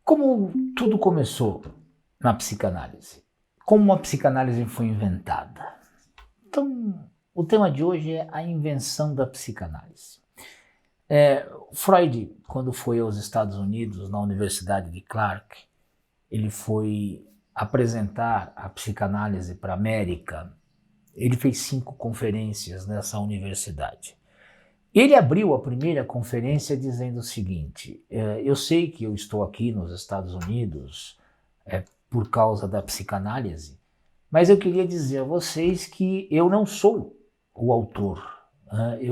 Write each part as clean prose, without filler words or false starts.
Como tudo começou na psicanálise? Como a psicanálise foi inventada? Então, o tema de hoje é a invenção da psicanálise. Freud, quando foi aos Estados Unidos, na Universidade de Clark, ele foi apresentar a psicanálise para a América. Ele fez 5 conferências nessa universidade. Ele abriu a primeira conferência dizendo o seguinte: eu sei que eu estou aqui nos Estados Unidos por causa da psicanálise, mas eu queria dizer a vocês que eu não sou o autor.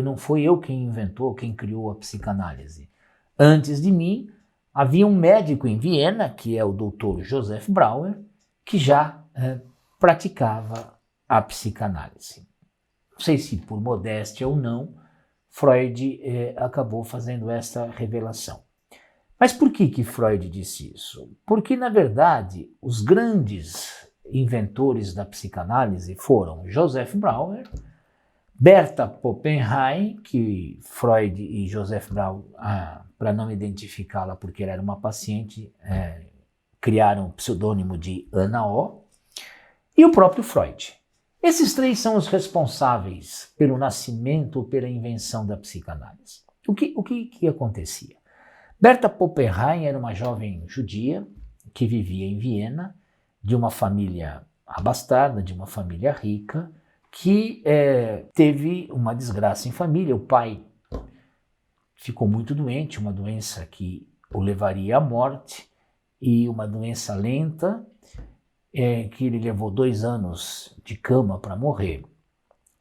Não fui eu quem inventou, quem criou a psicanálise. Antes de mim, havia um médico em Viena, que é o Dr. Joseph Brauer, que já praticava a psicanálise. Não sei se por modéstia ou não, Freud acabou fazendo essa revelação. Mas por que Freud disse isso? Porque, na verdade, os grandes inventores da psicanálise foram Joseph Brauer, Berta Poppenheim, que Freud e Joseph Brauer, para não identificá-la porque ela era uma paciente, criaram o pseudônimo de Ana O, e o próprio Freud. Esses 3 são os responsáveis pelo nascimento ou pela invenção da psicanálise. O que acontecia? Berta Poppenheim era uma jovem judia que vivia em Viena, de uma família abastada, de uma família rica, que teve uma desgraça em família. O pai ficou muito doente, uma doença que o levaria à morte, e uma doença lenta, que ele levou 2 anos de cama para morrer.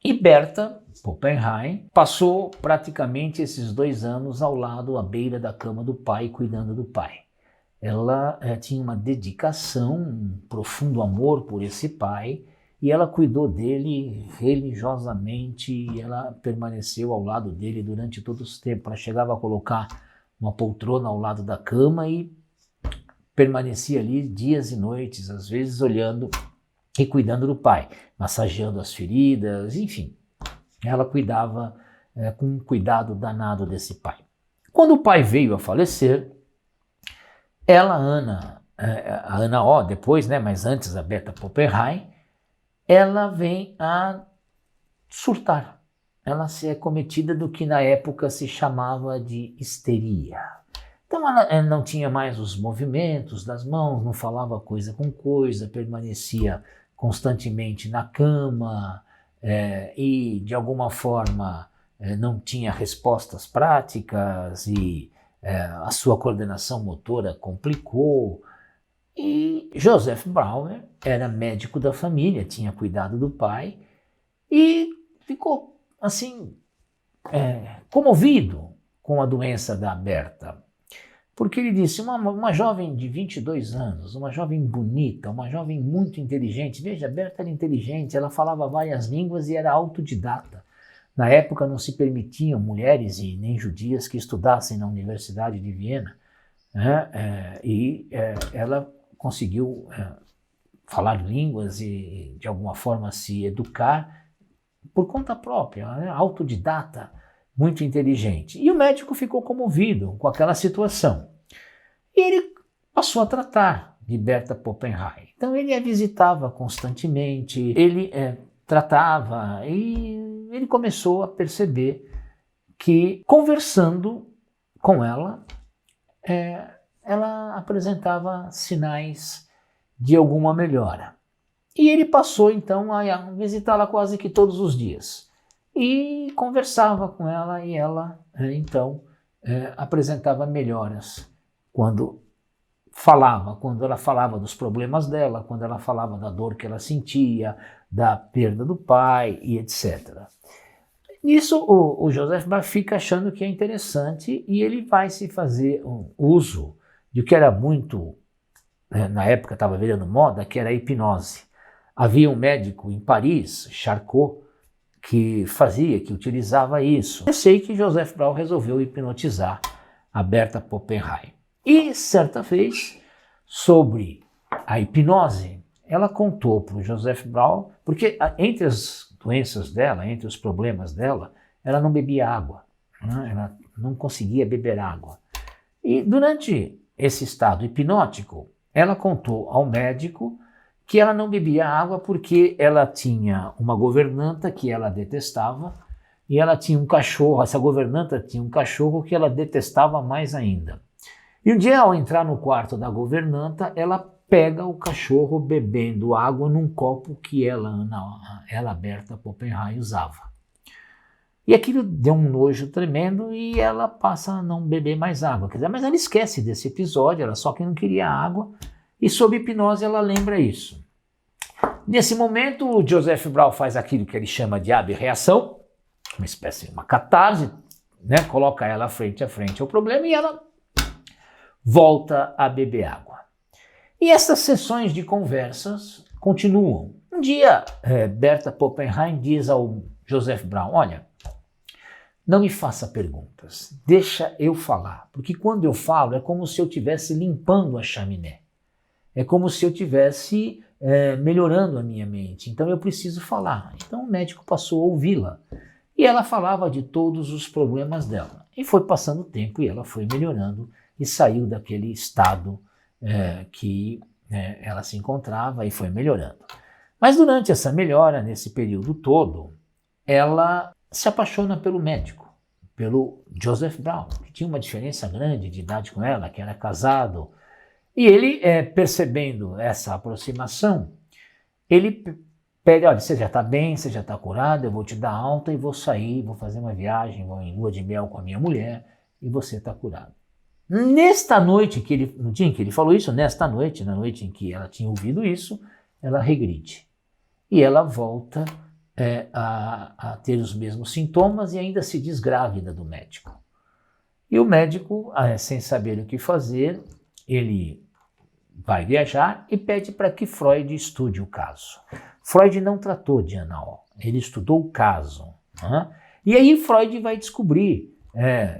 E Berta Poppenheim passou praticamente esses 2 anos ao lado, à beira da cama do pai, cuidando do pai. Ela tinha uma dedicação, um profundo amor por esse pai, e ela cuidou dele religiosamente, e ela permaneceu ao lado dele durante todo esse tempo. Ela chegava a colocar uma poltrona ao lado da cama e permanecia ali dias e noites, às vezes olhando e cuidando do pai, massageando as feridas, enfim. Ela cuidava com um cuidado danado desse pai. Quando o pai veio a falecer, ela, a Ana O, depois, mas antes a Berta Poppenheim, ela vem a surtar. Ela se é cometida do que na época se chamava de histeria. Então ela não tinha mais os movimentos das mãos, não falava coisa com coisa, permanecia constantemente na cama e de alguma forma não tinha respostas práticas e a sua coordenação motora complicou. E Joseph Brauer era médico da família, tinha cuidado do pai e ficou assim comovido com a doença da Berta. Porque ele disse, uma jovem de 22 anos, uma jovem bonita, uma jovem muito inteligente. Veja, a Berta era inteligente, ela falava várias línguas e era autodidata. Na época não se permitiam mulheres e nem judias que estudassem na Universidade de Viena. Ela conseguiu falar línguas e de alguma forma se educar por conta própria, autodidata. Muito inteligente. E o médico ficou comovido com aquela situação. E ele passou a tratar de Berta Poppenheim. Então ele a visitava constantemente, ele tratava e ele começou a perceber que, conversando com ela, ela apresentava sinais de alguma melhora. E ele passou então a visitá-la quase que todos os dias. E conversava com ela e ela, então, apresentava melhoras quando ela falava dos problemas dela, quando ela falava da dor que ela sentia, da perda do pai e etc. Nisso, o Joseph Brauer fica achando que é interessante e ele vai se fazer um uso de o que era muito, na época estava virando moda, que era a hipnose. Havia um médico em Paris, Charcot, que utilizava isso. Eu sei que Joseph Brauer resolveu hipnotizar a Berta Poppenheim. E certa vez, sobre a hipnose, ela contou para o Joseph Brauer, porque entre as doenças dela, entre os problemas dela, ela não bebia água, ela não conseguia beber água. E durante esse estado hipnótico, ela contou ao médico que ela não bebia água porque ela tinha uma governanta que ela detestava e ela tinha um cachorro, essa governanta tinha um cachorro que ela detestava mais ainda. E um dia, ao entrar no quarto da governanta, ela pega o cachorro bebendo água num copo que ela Berta Poppenheim, usava. E aquilo deu um nojo tremendo e ela passa a não beber mais água. Quer dizer, mas ela esquece desse episódio, ela só que não queria água, e sob hipnose ela lembra isso. Nesse momento, o Joseph Brown faz aquilo que ele chama de abreação, uma espécie de uma catarse, né? Coloca ela frente a frente ao problema e ela volta a beber água. E essas sessões de conversas continuam. Um dia, Berta Poppenheim diz ao Joseph Brown, olha, não me faça perguntas, deixa eu falar, porque quando eu falo é como se eu estivesse limpando a chaminé, é como se eu estivesse melhorando a minha mente, então eu preciso falar. Então o médico passou a ouvi-la e ela falava de todos os problemas dela. E foi passando o tempo e ela foi melhorando e saiu daquele estado que ela se encontrava e foi melhorando. Mas durante essa melhora, nesse período todo, ela se apaixona pelo médico, pelo Joseph Brown, que tinha uma diferença grande de idade com ela, que era casado. E ele, percebendo essa aproximação, ele pede, olha, você já está bem, você já está curado, eu vou te dar alta e vou sair, vou fazer uma viagem, vou em lua de mel com a minha mulher e você está curado. Nesta noite, no dia em que ele falou isso, nesta noite, na noite em que ela tinha ouvido isso, ela regride. E ela volta a ter os mesmos sintomas e ainda se diz grávida do médico. E o médico, sem saber o que fazer, ele vai viajar e pede para que Freud estude o caso. Freud não tratou de Ana O, ele estudou o caso. E aí Freud vai descobrir,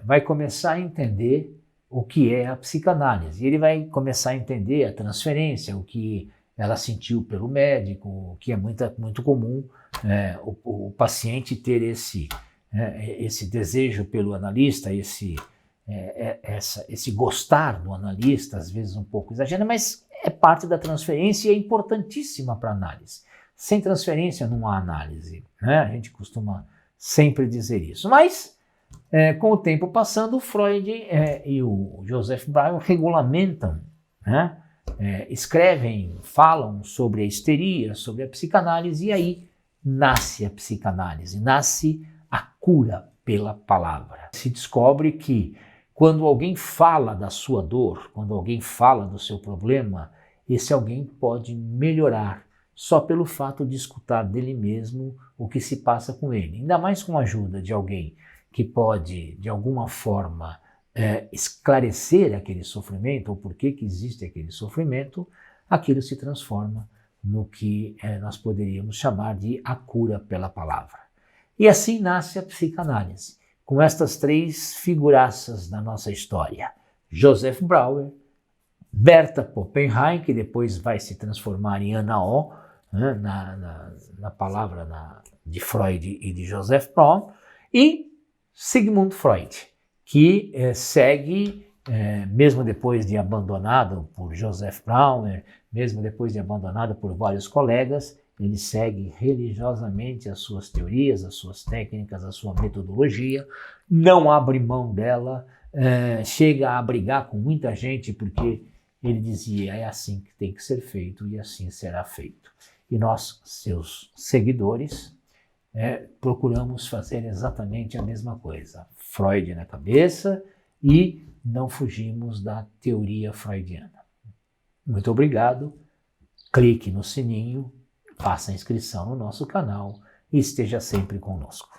vai começar a entender o que é a psicanálise. E ele vai começar a entender a transferência, o que ela sentiu pelo médico, o que é muito comum, o paciente ter esse desejo pelo analista, esse gostar do analista, às vezes um pouco exagerado, mas é parte da transferência e é importantíssima para a análise. Sem transferência não há análise, né? A gente costuma sempre dizer isso. Mas, com o tempo passando, o Freud e o Joseph Brown regulamentam, né? Escrevem, falam sobre a histeria, sobre a psicanálise, e aí nasce a psicanálise, nasce a cura pela palavra. Se descobre que quando alguém fala da sua dor, quando alguém fala do seu problema, esse alguém pode melhorar só pelo fato de escutar dele mesmo o que se passa com ele. Ainda mais com a ajuda de alguém que pode, de alguma forma, esclarecer aquele sofrimento, ou por que existe aquele sofrimento, aquilo se transforma no que nós poderíamos chamar de a cura pela palavra. E assim nasce a psicanálise, com estas três figuraças da nossa história. Joseph Brauer, Berta Poppenheim, que depois vai se transformar em Ana O, né, na palavra de Freud e de Joseph Brown, e Sigmund Freud, que segue, mesmo depois de abandonado por Joseph Brauer, mesmo depois de abandonado por vários colegas, ele segue religiosamente as suas teorias, as suas técnicas, a sua metodologia, não abre mão dela, chega a brigar com muita gente porque ele dizia, é assim que tem que ser feito e assim será feito. E nós, seus seguidores, procuramos fazer exatamente a mesma coisa. Freud na cabeça e não fugimos da teoria freudiana. Muito obrigado, clique no sininho, faça a inscrição no nosso canal e esteja sempre conosco.